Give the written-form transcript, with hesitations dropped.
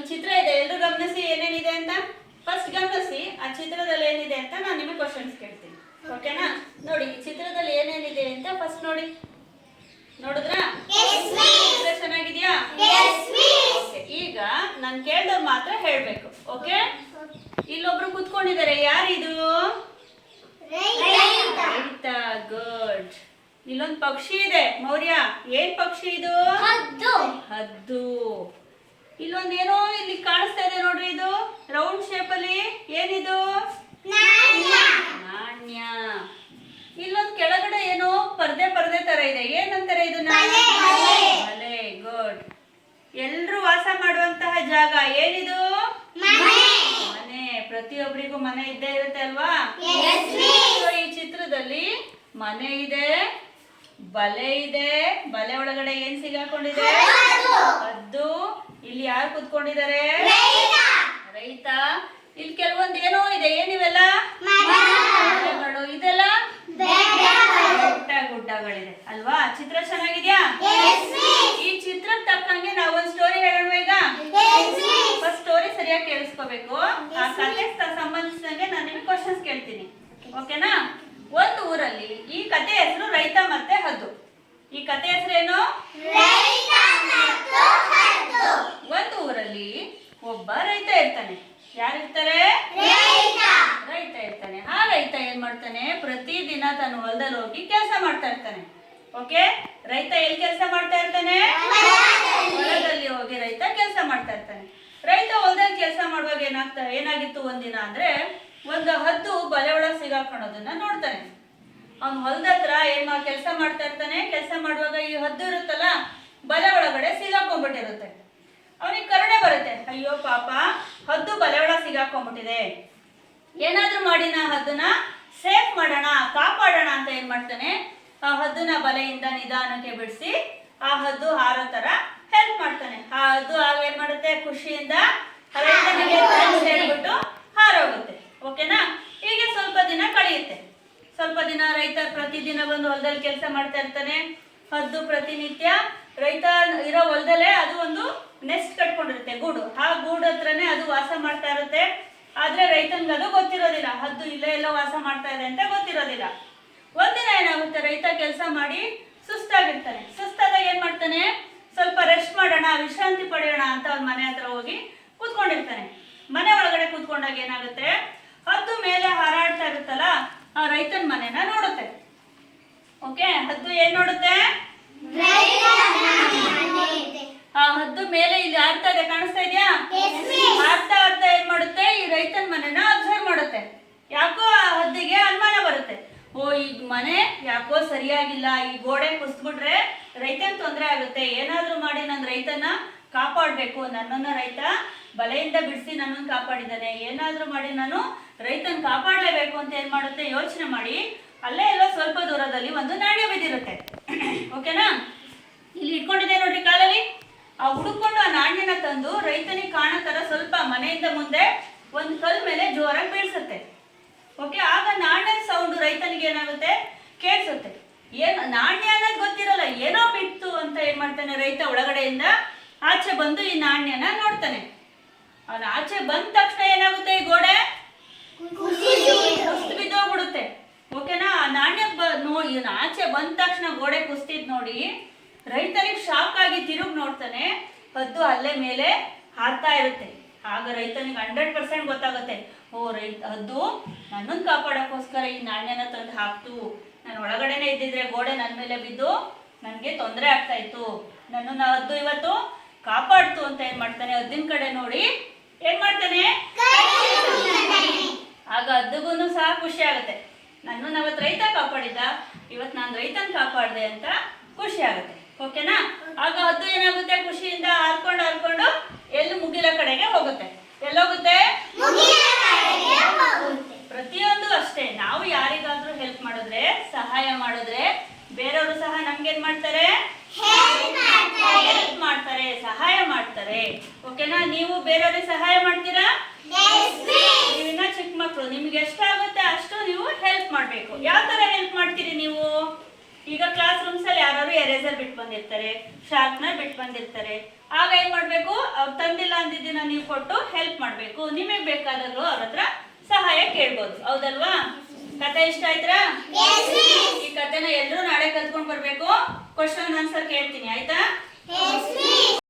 ಚಿತ್ರ ಇದೆ, ಎಲ್ಲರೂ ಗಮನಿಸಿ ಏನೇನಿದೆ ಅಂತ. ಫಸ್ಟ್ ಗಮನಿಸಿ ಆ ಚಿತ್ರದಲ್ಲಿ ಏನಿದೆ ಅಂತ ನಾನು ನಿಮಗೆ ಕ್ವಶನ್ಸ್ ಕೇಳ್ತೀನಿ, ಓಕೆನಾ? ನೋಡಿ ಈ ಚಿತ್ರದಲ್ಲಿ ಏನೇನಿದೆ ಅಂತ ಫಸ್ಟ್ ನೋಡಿ. ನೋಡಿದ್ರಾ? ಚಿತ್ರ ಚೆನ್ನಾಗಿದ್ಯಾ? ಓಕೆ, ಈಗ ನಾನು ಕೇಳ್ದವ್ರು ಮಾತ್ರ ಹೇಳ್ಬೇಕು, ಓಕೆ? ಇಲ್ಲೊಬ್ರು ಕುತ್ಕೊಂಡಿದ್ದಾರೆ, ಯಾರಿದು? ರೈತ. ಗುಡ್. ಇಲ್ಲೊಂದು ಪಕ್ಷಿ ಇದೆ ಮೌರ್ಯ, ಏನ್ ಪಕ್ಷಿ ಇದು? ಹದ್ದು. ಇಲ್ಲೊಂದೇನೋ ಇಲ್ಲಿ ಕಾಣಿಸ್ತಾ ಇದೆ ನೋಡ್ರಿ, ಇದು ರೌಂಡ್ ಶೇಪ್ ಅಲ್ಲಿ ಏನಿದು? ನಾಣ್ಯ. ಇಲ್ಲೊಂದು ಕೆಳಗಡೆ ಏನೋ ಪರ್ದೆ ಪರ್ದೆ ತರ ಇದೆ, ಏನಂತಾರೆ ಇದನ್ನ? ಬಲೆ. ಗುಡ್. ಎಲ್ರು ವಾಸ ಮಾಡುವಂತಹ ಜಾಗ ಏನಿದು? ಮನೆ. ಪ್ರತಿಯೊಬ್ಬರಿಗೂ ಮನೆ ಇದ್ದೇ ಇರುತ್ತೆ ಅಲ್ವಾ? ಈ ಚಿತ್ರದಲ್ಲಿ ಮನೆ ಇದೆ, ಬಲೆ ಇದೆ, ಬಲೆ ಒಳಗಡೆ ಏನ್ ಸಿಗಾಕೊಂಡಿದೆ? ಹದ್ದು. ಇಲ್ಲಿ ಯಾರು ಕುತ್ಕೊಂಡಿದ್ದಾರೆ? ರೈತ. ಇಲ್ಲಿ ಕೆಲವೊಂದು ಏನೋ ಇದೆ, ಏನಿವೆಲ್ಲ? ಮರಗಳು. ಇದೆಲ್ಲ ಬೆಟ್ಟ ಗುಡ್ಡಗಳಿದೆ ಅಲ್ವಾ? ಚಿತ್ರ ಚೆನ್ನಾಗಿದ್ಯಾ? ಈ ಚಿತ್ರ ತಕ್ಕಂಗೆ ನಾವು ಒಂದು ಸ್ಟೋರಿ ಹೇಳೋಣ ಈಗ. ಫಸ್ಟ್ ಸ್ಟೋರಿ ಸರಿಯಾಗಿ ಕೇಳಿಸ್ಕೋಬೇಕು. ಆ ಕಥೆ ಸಂಬಂಧಿಸಿದಂಗೆ ನಾನು ನಿಮಗೆ ಕ್ವಶನ್ಸ್ ಕೇಳ್ತೀನಿ, ಓಕೆನಾ? ಒಂದು ಊರಲ್ಲಿ, ಈ ಕಥೆ ಹೆಸರು ರೈತ ಮತ್ತೆ ಹದ್ದು. ಈ ಕಥೆ ಹೆಸರೇನು? ಒಂದು ಊರಲ್ಲಿ ಒಬ್ಬ ರೈತ ಇರ್ತಾನೆ. ಯಾರಿರ್ತಾರೆ? ರೈತ ಇರ್ತಾನೆ. ಆ ರೈತ ಏನ್ ಮಾಡ್ತಾನೆ? ಪ್ರತಿದಿನ ತನ್ನ ಹೊಲದಲ್ಲಿ ಹೋಗಿ ಕೆಲಸ ಮಾಡ್ತಾ ಇರ್ತಾನೆ, ಓಕೆ? ರೈತ ಎಲ್ಲಿ ಕೆಲಸ ಮಾಡ್ತಾ ಇರ್ತಾನೆ? ಹೊಲದಲ್ಲಿ ಹೋಗಿ ರೈತ ಕೆಲಸ ಮಾಡ್ತಾ ಇರ್ತಾನೆ. ರೈತ ಹೊಲದಲ್ಲಿ ಕೆಲಸ ಮಾಡುವಾಗ ಏನಾಗಿತ್ತು ಒಂದಿನ ಅಂದ್ರೆ, ಒಂದು ಹದ್ದು ಬಲೆ ಒಳಗೆ ಸಿಗಾಕೊಳ್ಳೋದನ್ನ ನೋಡ್ತಾನೆ. ಅವ್ನು ಹೊಲದ ಹತ್ರ ಕೆಲಸ ಮಾಡ್ತಾ ಇರ್ತಾನೆ. ಕೆಲಸ ಮಾಡುವಾಗ ಈ ಹದ್ದು ಇರುತ್ತಲ್ಲ, ಬಲೆ ಒಳಗಡೆ ಸಿಗಾಕೊಂಡ್ಬಿಟ್ಟಿರುತ್ತೆ. ಅವನಿಗೆ ಕರುಣೆ ಬರುತ್ತೆ, ಅಯ್ಯೋ ಪಾಪ ಹದ್ದು ಬಲೆ ಒಳಗೆ ಸಿಗಾಕೊಂಡ್ಬಿಟ್ಟಿದೆ, ಏನಾದ್ರೂ ಮಾಡಿ ನಾ ಹದ್ದನ್ನ ಸೇಫ್ ಮಾಡೋಣ, ಕಾಪಾಡೋಣ ಅಂತ ಏನ್ ಮಾಡ್ತಾನೆ? ಆ ಹದ್ದನ್ನ ಬಲೆಯಿಂದ ನಿಧಾನಕ್ಕೆ ಬಿಡಿಸಿ ಆ ಹದ್ದು ಹಾರೋ ತರ ಹೆಲ್ಪ್ ಮಾಡ್ತಾನೆ. ಆ ಹದ್ದು ಆಗ ಏನ್ ಮಾಡುತ್ತೆ? ಖುಷಿಯಿಂದ ಹೇಳ್ಬಿಟ್ಟು ಹಾರೋಗುತ್ತೆ, ಓಕೆನಾ? ಹೀಗೆ ಸ್ವಲ್ಪ ದಿನ ಕಳೆಯುತ್ತೆ. ಸ್ವಲ್ಪ ದಿನ ರೈತ ಪ್ರತಿದಿನ ಬಂದು ಹೊಲದಲ್ಲಿ ಕೆಲಸ ಮಾಡ್ತಾ ಇರ್ತಾನೆ. ಹದ್ದು ಪ್ರತಿನಿತ್ಯ ರೈತ ಇರೋ ಹೊಲದಲ್ಲೇ ಅದು ಒಂದು ನೆಸ್ಟ್ ಕಟ್ಕೊಂಡಿರುತ್ತೆ, ಗೂಡು. ಆ ಗೂಡು ಹತ್ರನೇ ಅದು ವಾಸ ಮಾಡ್ತಾ ಇರುತ್ತೆ. ಆದ್ರೆ ರೈತನ್ಗೆ ಅದು ಗೊತ್ತಿರೋದಿಲ್ಲ, ಹದ್ದು ಇಲ್ಲೇ ಎಲ್ಲೋ ವಾಸ ಮಾಡ್ತಾ ಇದೆ ಅಂತ ಗೊತ್ತಿರೋದಿಲ್ಲ. ಒಂದಿನ ಏನಾಗುತ್ತೆ? ರೈತ ಕೆಲಸ ಮಾಡಿ ಸುಸ್ತಾಗಿರ್ತಾನೆ. ಸುಸ್ತಾದಾಗ ಏನ್ ಮಾಡ್ತಾನೆ? ಸ್ವಲ್ಪ ರೆಸ್ಟ್ ಮಾಡೋಣ, ವಿಶ್ರಾಂತಿ ಪಡೆಯೋಣ ಅಂತ ಅವ್ನ ಮನೆ ಹತ್ರ ಹೋಗಿ ಕೂತ್ಕೊಂಡಿರ್ತಾನೆ. ಮನೆ ಒಳಗಡೆ ಕೂತ್ಕೊಂಡಾಗ ಏನಾಗುತ್ತೆ? ಹದ್ದು ಮೇಲೆ ಹಾರಾಡ್ತಾ ಇರುತ್ತಲ್ಲ, ಆ ರೈತನ ಮನೆನ ನೋಡುತ್ತೆ, ಓಕೆ? ಹದ್ದು ಏನ್ ನೋಡುತ್ತೆ? ಆ ಹದ್ದು ಮೇಲೆ ಇಲ್ಲಿ ಹಾರ್ತಾ ಇದೆ, ಕಾಣಿಸ್ತಾ ಇದೆಯಾ? ಹಾರ್ತಾ ಹಾರ್ತಾ ಏನ್ ಮಾಡುತ್ತೆ? ಈ ರೈತನ ಮನೆನ ಅಬ್ಸರ್ವ್ ಮಾಡುತ್ತೆ. ಯಾಕೋ ಆ ಹದ್ದಿಗೆ ಅನುಮಾನ ಬರುತ್ತೆ, ಓ ಈ ಮನೆ ಯಾಕೋ ಸರಿಯಾಗಿಲ್ಲ, ಈ ಗೋಡೆ ಕುಸಿದ್ಬಿಟ್ರೆ ರೈತನ ತೊಂದರೆ ಆಗುತ್ತೆ, ಏನಾದ್ರೂ ಮಾಡಿ ನನ್ನ ರೈತನ ಕಾಪಾಡಬೇಕು, ನನ್ನನ್ನ ರೈತ ಬಲೆಯಿಂದ ಬಿಡಿಸಿ ನನ್ನನ್ನು ಕಾಪಾಡಿದ್ದಾನೆ, ಏನಾದ್ರೂ ಮಾಡಿ ನಾನು ರೈತನ ಕಾಪಾಡಲೇಬೇಕು ಅಂತ ಏನ್ ಮಾಡುತ್ತೆ? ಯೋಚನೆ ಮಾಡಿ ಅಲ್ಲೇ ಎಲ್ಲೋ ಸ್ವಲ್ಪ ದೂರದಲ್ಲಿ ಒಂದು ನಾಣ್ಯ ಬಿದ್ದಿರುತ್ತೆ, ಓಕೆನಾ? ಇಲ್ಲಿ ಇಟ್ಕೊಂಡಿದೆ ನೋಡ್ರಿ ಕಾಲಲ್ಲಿ. ಆ ಹುಡುಕೊಂಡು ಆ ನಾಣ್ಯನ ತಂದು ರೈತನಿಗೆ ಕಾಣೋ ತರ ಸ್ವಲ್ಪ ಮನೆಯಿಂದ ಮುಂದೆ ಒಂದು ಕಲ್ ಮೇಲೆ ಜೋರಾಗಿ ಬೀಳ್ಸುತ್ತೆ, ಓಕೆ? ಆಗ ನಾಣ್ಯದ ಸೌಂಡ್ ರೈತನಿಗೆ ಏನಾಗುತ್ತೆ? ಕೇಳಿಸುತ್ತೆ. ಏನು ನಾಣ್ಯ ಅನ್ನೋದು ಗೊತ್ತಿರಲ್ಲ, ಏನೋ ಬಿತ್ತು ಅಂತ ಏನ್ ಮಾಡ್ತಾನೆ? ರೈತ ಒಳಗಡೆಯಿಂದ ಆಚೆ ಬಂದು ಈ ನಾಣ್ಯನ ನೋಡ್ತಾನೆ. ಅವನ ಆಚೆ ಬಂದ ತಕ್ಷಣ ಏನಾಗುತ್ತೆ? ಈ ಗೋಡೆ ಕುಸಿದು ಬಿದ್ದೋಗ್ಬಿಡುತ್ತೆ, ಓಕೆನಾ? ಆ ನಾಣ್ಯ ಇವನು ಆಚೆ ಬಂದ ತಕ್ಷಣ ಗೋಡೆ ಕುಸ್ತಿದ್ ನೋಡಿ ರೈತನಿಗೆ ಶಾಕ್ ಆಗಿ ತಿರುಗಿ ನೋಡ್ತಾನೆ. ಹದ್ದು ಅಲ್ಲೇ ಮೇಲೆ ಹಾರ್ತಾ ಇರುತ್ತೆ. ಆಗ ರೈತನಿಗೆ 100% ಗೊತ್ತಾಗುತ್ತೆ, ಓ ಹದ್ದು ನನ್ನನ್ನು ಕಾಪಾಡೋಕ್ಕೋಸ್ಕರ ಈ ನಾಣ್ಯನ ತಂದು ಹಾಕ್ತು, ನಾನು ಒಳಗಡೆನೆ ಇದ್ದಿದ್ರೆ ಗೋಡೆ ನನ್ನ ಮೇಲೆ ಬಿದ್ದು ನನಗೆ ತೊಂದರೆ ಆಗ್ತಾ ಇತ್ತು, ನನ್ನನ್ನು ಹದ್ದು ಇವತ್ತು ಕಾಪಾಡ್ತು ಅಂತ ಏನ್ ಮಾಡ್ತಾನೆ? ಹದ್ದಿನ ಕಡೆ ನೋಡಿ ಏನ್ ಮಾಡ್ತಾನೆ? ಆಗ ಹದ್ದಿಗೂ ಸಹ ಖುಷಿ ಆಗುತ್ತೆ, ನನ್ನನ್ನು ಅವತ್ತು ರೈತ ಕಾಪಾಡಿದ, ಇವತ್ತು ನಾನು ರೈತನ ಕಾಪಾಡಿದೆ ಅಂತ ಖುಷಿ ಆಗುತ್ತೆ, ಓಕೆನಾ? ಆಗ ಹದ್ದು ಏನಾಗುತ್ತೆ? ಖುಷಿಯಿಂದ ಹಾರ್ಕೊಂಡು ಎಲ್ಲಿ ಮುಗಿಲ ಕಡೆಗೆ ಹೋಗುತ್ತೆ. ಎಲ್ಲೋಗುತ್ತೆ? ಪ್ರತಿಯೊಂದು ಅಷ್ಟೇ, ನಾವು ಯಾರಿಗಾದ್ರೂ ಹೆಲ್ಪ್ ಮಾಡಿದ್ರೆ, ಸಹಾಯ ಮಾಡಿದ್ರೆ ಬೇರೆಯವರು ಸಹ ನಮ್ಗೇನ್ ಮಾಡ್ತಾರೆ? ಹೆಲ್ಪ್ ಮಾಡ್ತಾರೆ, ಸಹಾಯ ಮಾಡ್ತಾರೆ, ಓಕೆನಾ? ನೀವು ಬೇರೆಯವ್ರಿಗೆ ಸಹಾಯ ಮಾಡ್ತೀರಾ? ನೀವಿನ್ನ ಚಿಕ್ಕ ಮಕ್ಕಳು, ನಿಮ್ಗೆ ಎಷ್ಟಾಗುತ್ತೆ ಅಷ್ಟು ನೀವು ಹೆಲ್ಪ್ ಮಾಡ್ಬೇಕು. ಯಾವ ತರ ಹೆಲ್ಪ್ ಮಾಡ್ತೀರಿ ನೀವು? ಈಗ ಕ್ಲಾಸ್ ರೂಮ್ಸ್ ಅಲ್ಲಿ ಯಾರು ಎರೇಸರ್ ಬಿಟ್ಟು ಬಂದಿರ್ತಾರೆ, ಶಾರ್ಪ್ನರ್ ಬಿಟ್ಟು ಬಂದಿರ್ತಾರೆ, ಆಗ ಏನ್ ಮಾಡ್ಬೇಕು, ಅವ್ರು ತಂದಿಲ್ಲ ಅಂದಿದ್ದನ್ನ ನೀವು ಕೊಟ್ಟು ಹೆಲ್ಪ್ ಮಾಡ್ಬೇಕು. ನಿಮಗೆ ಬೇಕಾದಾಗ್ಲೂ ಅವ್ರ ಹತ್ರ ಸಹಾಯ ಕೇಳ್ಬೋದು. ಹೌದಲ್ವಾ? ಕತೆ ಇಷ್ಟ ಆಯ್ತಾ? ಈ ಕತೆನ ಎಲ್ಲರೂ ನಾಳೆ ಕಲ್ತ್ಕೊಂಡ್ ಬರ್ಬೇಕು. ಕ್ವಶನ್ ಆನ್ಸರ್ ಕೇಳ್ತೀನಿ, ಆಯ್ತಾ?